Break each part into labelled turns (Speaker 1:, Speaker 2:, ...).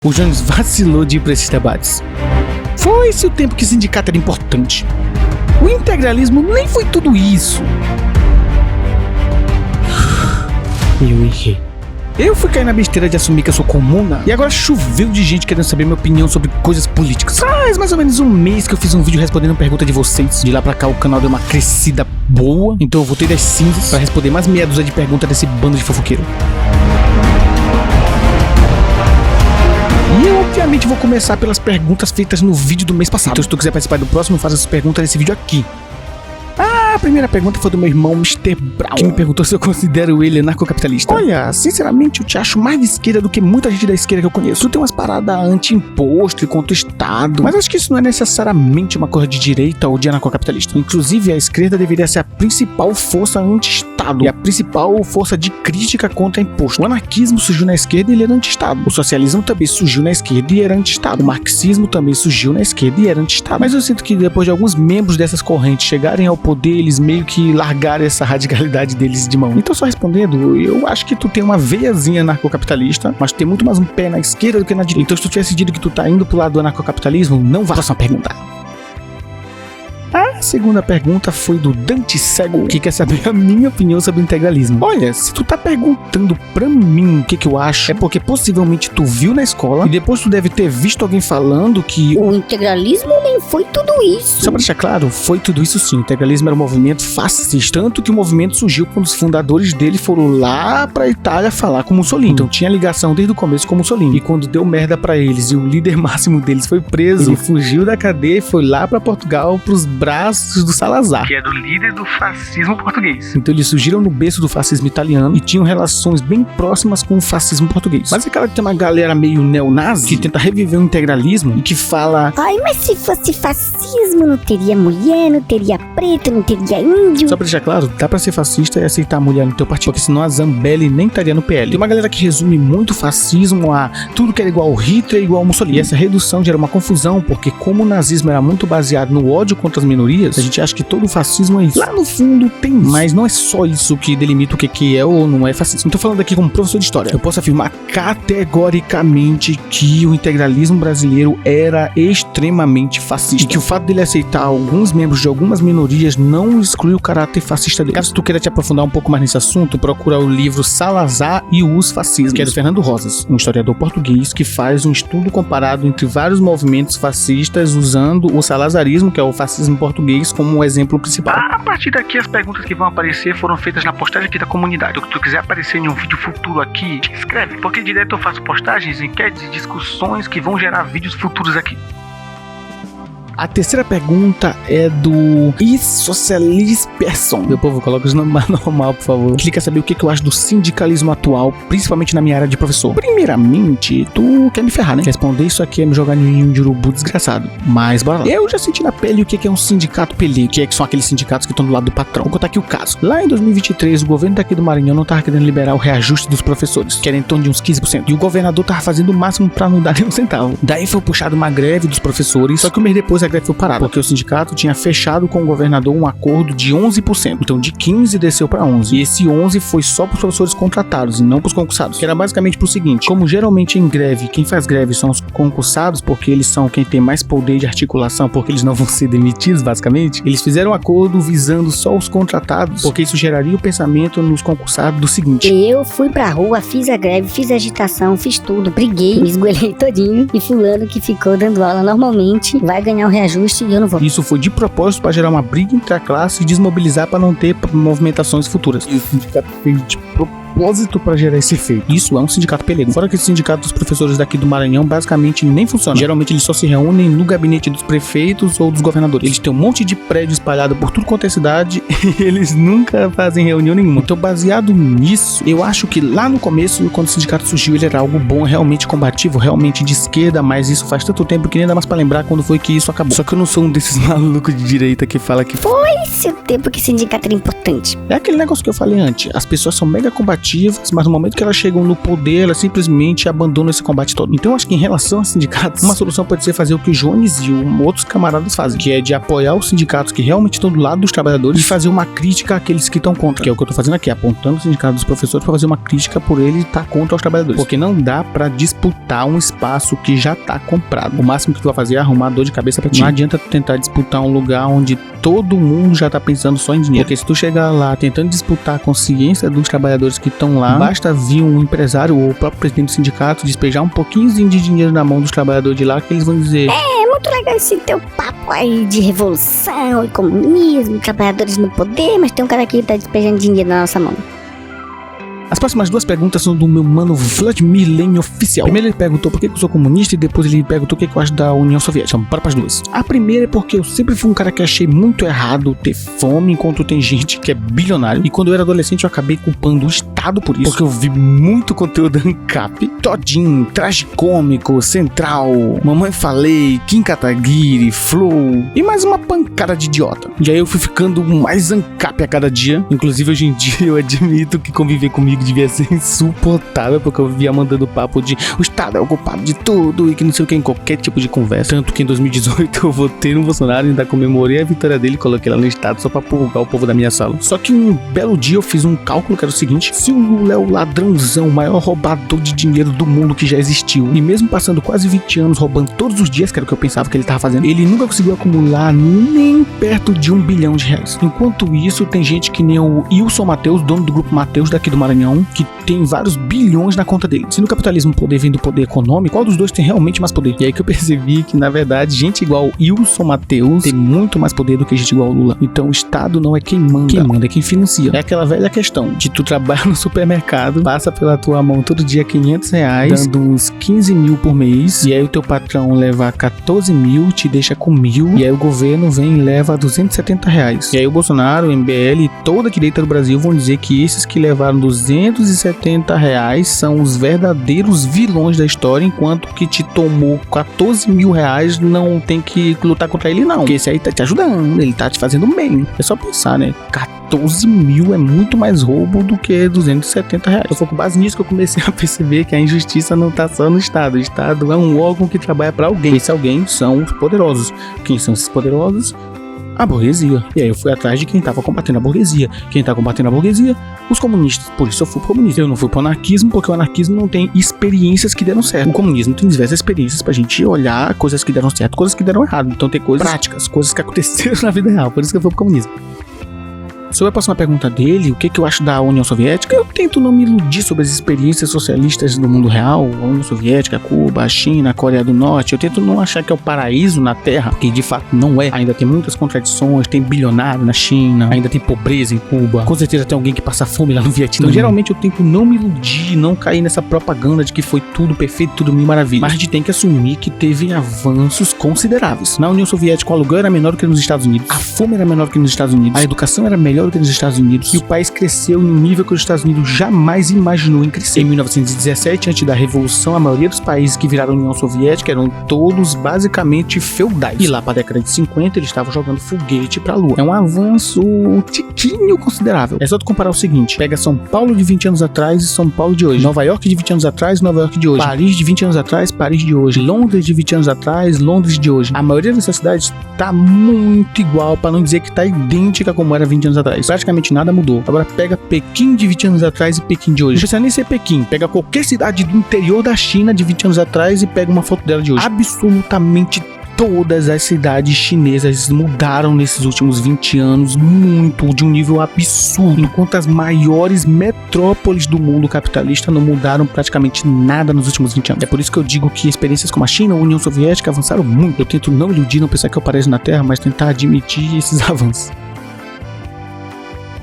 Speaker 1: O Jones vacilou de ir para esses debates. Foi-se o tempo que o sindicato era importante. O integralismo nem foi tudo isso. Eu errei. Eu fui cair na besteira de assumir que eu sou comuna e agora choveu de gente querendo saber minha opinião sobre coisas políticas. Faz mais ou menos um mês que eu fiz um vídeo respondendo pergunta de vocês. De lá pra cá o canal deu uma crescida boa, então eu voltei das cinzas pra responder mais meia dúzia de perguntas desse bando de fofoqueiro. E eu obviamente vou começar pelas perguntas feitas no vídeo do mês passado. Então se tu quiser participar do próximo, faça essas perguntas nesse vídeo aqui. A primeira pergunta foi do meu irmão Mr. Brown, que me perguntou se eu considero ele anarcocapitalista. Olha, sinceramente eu te acho mais de esquerda do que muita gente da esquerda que eu conheço. Tu tem umas paradas anti-imposto e contra o Estado, mas acho que isso não é necessariamente uma coisa de direita ou de anarcocapitalista. Inclusive a esquerda deveria ser a principal força anti-Estado e a principal força de crítica contra imposto. O anarquismo surgiu na esquerda e ele era anti-Estado. O socialismo também surgiu na esquerda e era anti-Estado. O marxismo também surgiu na esquerda e era anti-Estado. Mas eu sinto que depois de alguns membros dessas correntes chegarem ao poder, eles meio que largaram essa radicalidade deles de mão. Então só respondendo, eu acho que tu tem uma veiazinha anarcocapitalista, mas tu tem muito mais um pé na esquerda do que na direita. Então se tu tivesse decidido que tu tá indo pro lado do anarcocapitalismo, não vá. Próxima pergunta. A segunda pergunta foi do Dante Cego, que quer saber a minha opinião sobre o integralismo. Olha, se tu tá perguntando pra mim o que eu acho, é porque possivelmente tu viu na escola e depois tu deve ter visto alguém falando que
Speaker 2: o integralismo nem foi tudo isso.
Speaker 1: Só pra deixar claro, foi tudo isso sim. O integralismo era um movimento fascista, tanto que o movimento surgiu quando os fundadores dele foram lá pra Itália falar com Mussolini. Então tinha ligação desde o começo com Mussolini. E quando deu merda pra eles e o líder máximo deles foi preso, ele fugiu da cadeia e foi lá pra Portugal pros braços do Salazar, que é do líder do fascismo português. Então eles surgiram no berço do fascismo italiano e tinham relações bem próximas com o fascismo português. Mas é claro que tem uma galera meio neonazi que tenta reviver o integralismo e que fala:
Speaker 2: ai, mas se fosse fascismo não teria mulher, não teria preto, não teria índio.
Speaker 1: Só pra deixar claro, dá pra ser fascista e aceitar a mulher no teu partido, porque senão a Zambelli nem estaria no PL. Tem uma galera que resume muito o fascismo a tudo que era igual ao Hitler e igual ao Mussolini. E essa redução gera uma confusão, porque como o nazismo era muito baseado no ódio contra as minorias, a gente acha que todo fascismo é isso. Lá no fundo tem isso, mas não é só isso que delimita o que é ou não é fascismo. Não tô falando aqui como professor de história. Eu posso afirmar categoricamente que o integralismo brasileiro era extremamente fascista e que o fato dele aceitar alguns membros de algumas minorias não exclui o caráter fascista dele. Caso tu queira te aprofundar um pouco mais nesse assunto, procura o livro Salazar e os Fascismos, que é do Fernando Rosas, um historiador português que faz um estudo comparado entre vários movimentos fascistas usando o salazarismo, que é o fascismo português, como um exemplo principal. A partir daqui as perguntas que vão aparecer foram feitas na postagem aqui da comunidade. Se tu quiser aparecer em um vídeo futuro aqui, te inscreve, porque direto eu faço postagens, enquetes e discussões que vão gerar vídeos futuros aqui. A terceira pergunta é do Socialist Person. Meu povo, coloca o nome mais normal, por favor. Ele quer saber o que eu acho do sindicalismo atual, principalmente na minha área de professor. Primeiramente, tu quer me ferrar, né? Responder isso aqui é me jogar em um de urubu desgraçado. Mas bora lá. Eu já senti na pele o que é um sindicato peleiro, que são aqueles sindicatos que estão do lado do patrão. Vou contar aqui o caso. Lá em 2023, o governo daqui do Maranhão não tava querendo liberar o reajuste dos professores, que era em torno de uns 15%. E o governador tava fazendo o máximo pra não dar nem um centavo. Daí foi puxado uma greve dos professores, só que um mês depois a greve foi parada, porque o sindicato tinha fechado com o governador um acordo de 11%. Então de 15 desceu para 11. E esse 11 foi só para os professores contratados e não para os concursados. Que era basicamente pro seguinte: como geralmente em greve, quem faz greve são os concursados, porque eles são quem tem mais poder de articulação, porque eles não vão ser demitidos, basicamente. Eles fizeram um acordo visando só os contratados, porque isso geraria o pensamento nos concursados do seguinte:
Speaker 2: eu fui pra rua, fiz a greve, fiz a agitação, fiz tudo, briguei, me esgoelei todinho, e fulano que ficou dando aula normalmente vai ganhar o reajuste e eu não vou.
Speaker 1: Isso foi de propósito para gerar uma briga entre a classe e desmobilizar para não ter movimentações futuras. E o sindicato fez de propósito para gerar esse efeito. Isso é um sindicato pelego. Fora que esse sindicato dos professores daqui do Maranhão basicamente nem funciona. Geralmente eles só se reúnem no gabinete dos prefeitos ou dos governadores. Eles têm um monte de prédio espalhado por tudo quanto é cidade e eles nunca fazem reunião nenhuma. Então, baseado nisso, eu acho que lá no começo, quando o sindicato surgiu, ele era algo bom, realmente combativo, realmente de esquerda, mas isso faz tanto tempo que nem dá mais pra lembrar quando foi que isso acabou. Só que eu não sou um desses malucos de direita que fala que
Speaker 2: foi esse o tempo que o sindicato era importante.
Speaker 1: É aquele negócio que eu falei antes. As pessoas são mega combativas positivas, mas no momento que elas chegam no poder, elas simplesmente abandonam esse combate todo. Então eu acho que em relação aos sindicatos, uma solução pode ser fazer o que o Jones e outros camaradas fazem, que é de apoiar os sindicatos que realmente estão do lado dos trabalhadores e fazer uma crítica àqueles que estão contra, que é o que eu tô fazendo aqui, apontando o sindicato dos professores para fazer uma crítica por ele estar contra os trabalhadores, porque não dá para disputar um espaço que já tá comprado. O máximo que tu vai fazer é arrumar dor de cabeça pra ti. Não adianta tu tentar disputar um lugar onde todo mundo já tá pensando só em dinheiro, porque se tu chegar lá tentando disputar a consciência dos trabalhadores que estão lá, basta vir um empresário ou o próprio presidente do sindicato despejar um pouquinho de dinheiro na mão dos trabalhadores de lá, que eles vão dizer:
Speaker 2: é muito legal esse teu papo aí de revolução e comunismo, trabalhadores no poder, mas tem um cara aqui que tá despejando dinheiro na nossa mão.
Speaker 1: As próximas duas perguntas são do meu mano Vladimir Lenin Oficial. Primeiro ele perguntou por que eu sou comunista e depois ele perguntou o que eu acho da União Soviética. Então, bora pras duas. A primeira é porque eu sempre fui um cara que achei muito errado ter fome enquanto tem gente que é bilionário. E quando eu era adolescente eu acabei culpando o Estado por isso, porque eu vi muito conteúdo ANCAP, Todinho, Tragicômico, Central, Mamãe Falei, Kim Kataguiri, Flow e mais uma pancada de idiota. E aí eu fui ficando mais ANCAP a cada dia. Inclusive hoje em dia eu admito que conviver comigo devia ser insuportável, porque eu vivia mandando papo de o Estado é o culpado de tudo e que não sei o que em qualquer tipo de conversa. Tanto que em 2018 eu votei no Bolsonaro e ainda comemorei a vitória dele e coloquei lá no Estado só pra purgar o povo da minha sala. Só que um belo dia eu fiz um cálculo que era o seguinte: se o Lula é o ladrãozão, o maior roubador de dinheiro do mundo que já existiu, e mesmo passando quase 20 anos roubando todos os dias, que era o que eu pensava que ele tava fazendo, ele nunca conseguiu acumular nem perto de R$1 bilhão. Enquanto isso, tem gente que nem o Wilson Mateus, dono do Grupo Mateus daqui do Maranhão, que tem vários bilhões na conta dele. Se no capitalismo o poder vem do poder econômico, qual dos dois tem realmente mais poder? E aí que eu percebi que, na verdade, gente igual o Wilson Mateus tem muito mais poder do que gente igual ao Lula. Então o Estado não é quem manda é quem financia. É aquela velha questão de tu trabalhar no supermercado, passa pela tua mão todo dia R$500, dando uns 15 mil por mês, e aí o teu patrão leva 14 mil, te deixa com 1.000, e aí o governo vem e leva R$270. E aí o Bolsonaro, o MBL e toda a direita do Brasil vão dizer que esses que levaram R$270 são os verdadeiros vilões da história, enquanto que te tomou R$14 mil não tem que lutar contra ele não, porque esse aí tá te ajudando, ele tá te fazendo bem. É só pensar, né? 14 mil é muito mais roubo do que R$270. Foi com base nisso que eu comecei a perceber que a injustiça não tá só no Estado. O Estado é um órgão que trabalha para alguém. Esse alguém são os poderosos. Quem são esses poderosos? A burguesia. E aí eu fui atrás de quem tava combatendo a burguesia. Quem tá combatendo a burguesia? Os comunistas. Por isso eu fui pro comunismo. Eu não fui pro anarquismo, porque o anarquismo não tem experiências que deram certo. O comunismo tem diversas experiências pra gente olhar coisas que deram certo, coisas que deram errado. Então tem coisas práticas, coisas que aconteceram na vida real. Por isso que eu fui pro comunismo. Sobre a próxima pergunta dele, o que eu acho da União Soviética, eu tento não me iludir sobre as experiências socialistas do mundo real, a União Soviética, Cuba, a China, a Coreia do Norte. Eu tento não achar que é o paraíso na Terra, porque de fato não é. Ainda tem muitas contradições, tem bilionário na China, ainda tem pobreza em Cuba, com certeza tem alguém que passa fome lá no Vietnã. Então, geralmente eu tento não me iludir, não cair nessa propaganda de que foi tudo perfeito, tudo mil maravilha. Mas a gente tem que assumir que teve avanços consideráveis. Na União Soviética o aluguel era menor do que nos Estados Unidos, a fome era menor do que nos Estados Unidos, a educação era melhor do que nos Estados Unidos, e o país cresceu em um nível que os Estados Unidos jamais imaginou em crescer. Em 1917, antes da Revolução, a maioria dos países que viraram União Soviética eram todos basicamente feudais. E lá para a década de 50, eles estavam jogando foguete para a Lua. É um avanço um tiquinho considerável. É só tu comparar o seguinte: pega São Paulo de 20 anos atrás e São Paulo de hoje, Nova York de 20 anos atrás e Nova York de hoje, Paris de 20 anos atrás, Paris de hoje, Londres de 20 anos atrás, Londres de hoje. A maioria dessas cidades tá muito igual, para não dizer que tá idêntica como era 20 anos atrás. Praticamente nada mudou. Agora pega Pequim de 20 anos atrás e Pequim de hoje. Não precisa nem ser Pequim. Pega qualquer cidade do interior da China de 20 anos atrás e pega uma foto dela de hoje. Absolutamente todas as cidades chinesas mudaram nesses últimos 20 anos muito, de um nível absurdo, enquanto as maiores metrópoles do mundo capitalista não mudaram praticamente nada nos últimos 20 anos. É por isso que eu digo que experiências como a China ou a União Soviética avançaram muito. Eu tento não iludir, não pensar que eu pareço na Terra, mas tentar admitir esses avanços.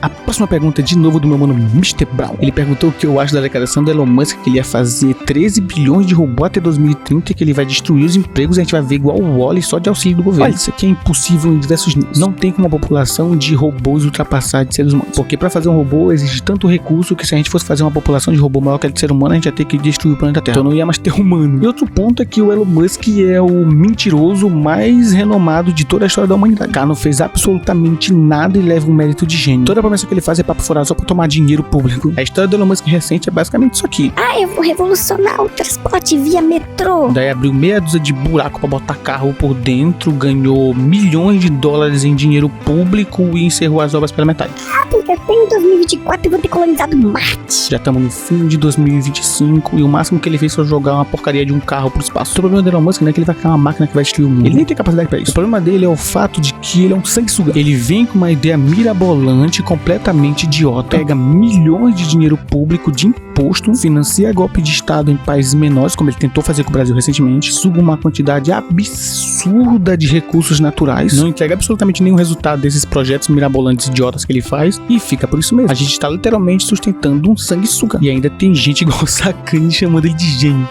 Speaker 1: A próxima pergunta é de novo do meu mano Mr. Brown. Ele perguntou o que eu acho da declaração do Elon Musk, que ele ia fazer 13 bilhões de robôs até 2030 e que ele vai destruir os empregos e a gente vai ver igual o Wall-E só de auxílio do governo. Olha, isso aqui é impossível em diversos níveis. Não tem como a população de robôs ultrapassar de seres humanos, porque para fazer um robô exige tanto recurso que se a gente fosse fazer uma população de robô maior que a de ser humano, a gente ia ter que destruir o planeta Terra. Então não ia mais ter humano. E outro ponto é que o Elon Musk é o mentiroso mais renomado de toda a história da humanidade. O cara não fez absolutamente nada e leva um mérito de gênio. Toda a promessa que ele faz é papo furado só pra tomar dinheiro público. A história do Elon Musk recente é basicamente isso aqui.
Speaker 2: Ah, eu vou revolucionar o transporte via metrô.
Speaker 1: Daí abriu meia dúzia de buraco pra botar carro por dentro, ganhou milhões de dólares em dinheiro público e encerrou as obras pela metade.
Speaker 2: Ah, porque até em 2024 eu vou ter colonizado Marte.
Speaker 1: Já estamos no fim de 2025 e o máximo que ele fez foi jogar uma porcaria de um carro pro espaço. O problema do Elon Musk não é que ele vai criar uma máquina que vai destruir o mundo. Ele nem tem capacidade pra isso. O problema dele é o fato de que ele é um sanguessuga. Ele vem com uma ideia mirabolante, completamente idiota, pega milhões de dinheiro público de imposto, financia golpe de estado em países menores, como ele tentou fazer com o Brasil recentemente, suga uma quantidade absurda de recursos naturais, não entrega absolutamente nenhum resultado desses projetos mirabolantes idiotas que ele faz e fica por isso mesmo. A gente está literalmente sustentando um sanguessuga. E ainda tem gente igual Sacani chamando ele de gênio.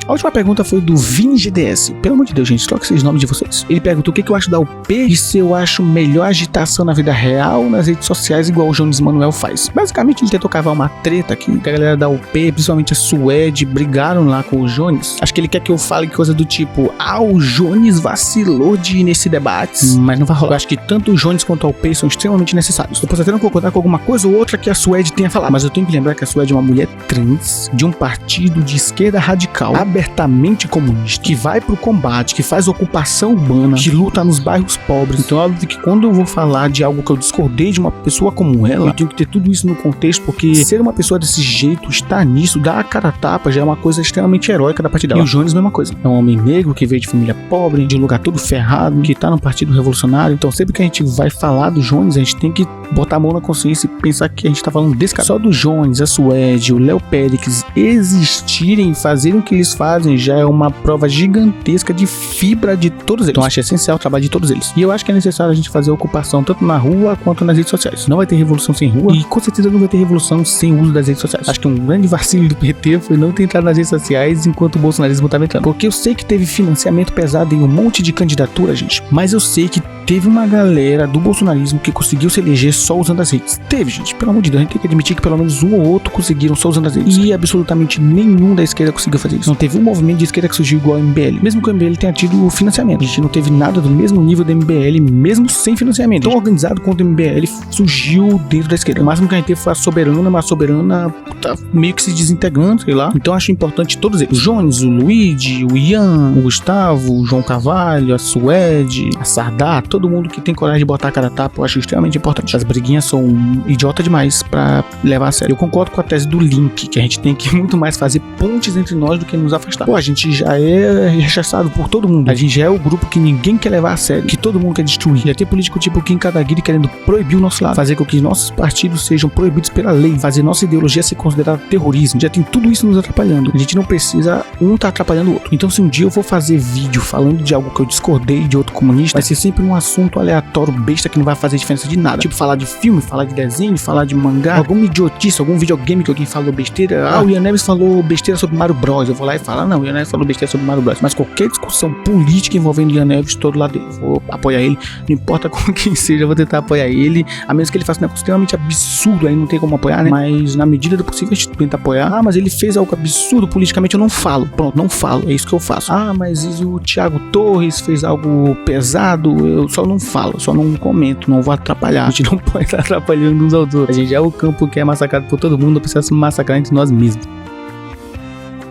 Speaker 1: A última pergunta foi do Vini GDS. Pelo amor de Deus, gente, troca esses nomes de vocês. Ele perguntou o que eu acho da UP e se eu acho melhor agitação na vida real ou nas redes sociais, igual o Jones Manuel faz. Basicamente, ele tentou cavar uma treta aqui, que a galera da UP, principalmente a Suede, brigaram lá com o Jones. Acho que ele quer que eu fale coisa do tipo, o Jones vacilou de ir nesse debate, mas não vai rolar. Eu acho que tanto o Jones quanto a UP são extremamente necessários. Eu posso até não concordar com alguma coisa ou outra que a Suede tenha falado, mas eu tenho que lembrar que a Suede é uma mulher trans, de um partido de esquerda radical, abertamente comunista, que vai pro combate, que faz ocupação urbana, que luta nos bairros pobres. Então é óbvio que quando eu vou falar de algo que eu discordei de uma pessoa como ela, eu tenho que ter tudo isso no contexto, porque ser uma pessoa desse jeito, estar nisso, dar a cara a tapa, já é uma coisa extremamente heróica da parte dela. E o Jones, mesma coisa. É um homem negro que veio de família pobre, de um lugar todo ferrado, que tá no partido revolucionário. Então sempre que a gente vai falar do Jones, a gente tem que botar a mão na consciência e pensar que a gente tá falando desse cara. Só do Jones, a Suede, o Léo Périx existirem, fazerem o que eles fazem, já é uma prova gigantesca de fibra de todos eles. Então acho essencial o trabalho de todos eles. E eu acho que é necessário a gente fazer ocupação tanto na rua quanto nas redes sociais. Não vai ter revolução sem rua e com certeza não vai ter revolução sem o uso das redes sociais. Acho que um grande vacilo do PT foi não ter entrado nas redes sociais enquanto o bolsonarismo estava entrando. Porque eu sei que teve financiamento pesado em um monte de candidatura, gente. Mas eu sei que teve uma galera do bolsonarismo que conseguiu se eleger só usando as redes. Teve, gente. Pelo amor de Deus, a gente tem que admitir que pelo menos um ou outro conseguiram só usando as redes. E absolutamente nenhum da esquerda conseguiu fazer isso. Não teve um movimento de esquerda que surgiu igual ao MBL. Mesmo que o MBL tenha tido financiamento. A gente não teve nada do mesmo nível do MBL, mesmo sem financiamento. Tão organizado quanto o MBL surgiu dentro da esquerda. O máximo que a gente teve foi a Soberana, mas a Soberana tá meio que se desintegrando, sei lá. Então acho importante todos eles. O Jones, o Luigi, o Ian, o Gustavo, o João Carvalho, a Suede, a Sardá, todo mundo que tem coragem de botar a cara a tapa, eu acho extremamente importante. As briguinhas são idiota demais pra levar a sério. Eu concordo com a tese do Link, que a gente tem que muito mais fazer pontes entre nós do que nos afastar. Pô, a gente já é rechaçado por todo mundo. A gente já é o grupo que ninguém quer levar a sério, que todo mundo quer destruir. Já tem político tipo Kim Kataguiri querendo proibir o nosso lado, fazer com que nossos partidos sejam proibidos pela lei, fazer nossa ideologia ser considerada terrorismo. Já tem tudo isso nos atrapalhando. A gente não precisa tá atrapalhando o outro. Então se um dia eu for fazer vídeo falando de algo que eu discordei de outro comunista, vai ser sempre um assunto aleatório, besta, que não vai fazer diferença de nada. Tipo falar de filme, falar de desenho, falar de mangá, alguma idiotice, algum videogame que alguém falou besteira. O Ian Neves falou besteira sobre Mario Bros. Eu vou lá e falo, não, o Ian Neves falou besteira sobre Mario Bros. Mas qualquer discussão política envolvendo o Ian Neves, todo lado dele. Eu vou apoiar ele, não importa com quem seja, eu vou tentar apoiar ele, a menos que ele faça um negócio extremamente absurdo, aí não tem como apoiar, né? Mas na medida do possível a gente tenta apoiar. Mas ele fez algo absurdo politicamente, eu não falo. Pronto, não falo, é isso que eu faço. Mas e o Thiago Torres fez algo pesado, eu só não falo, só não comento, não vou atrapalhar. A gente não pode estar atrapalhando uns aos outros. A gente é o campo que é massacrado por todo mundo, não precisa se massacrar entre nós mesmos.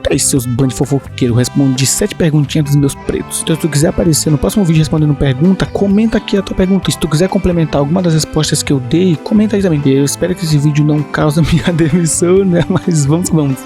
Speaker 1: Aí, seus bandos fofoqueiros, eu respondi 7 perguntinhas dos meus pretos. Então se tu quiser aparecer no próximo vídeo respondendo pergunta, comenta aqui a tua pergunta. E se tu quiser complementar alguma das respostas que eu dei, comenta aí também. Eu espero que esse vídeo não cause minha demissão, né? Mas vamos que vamos.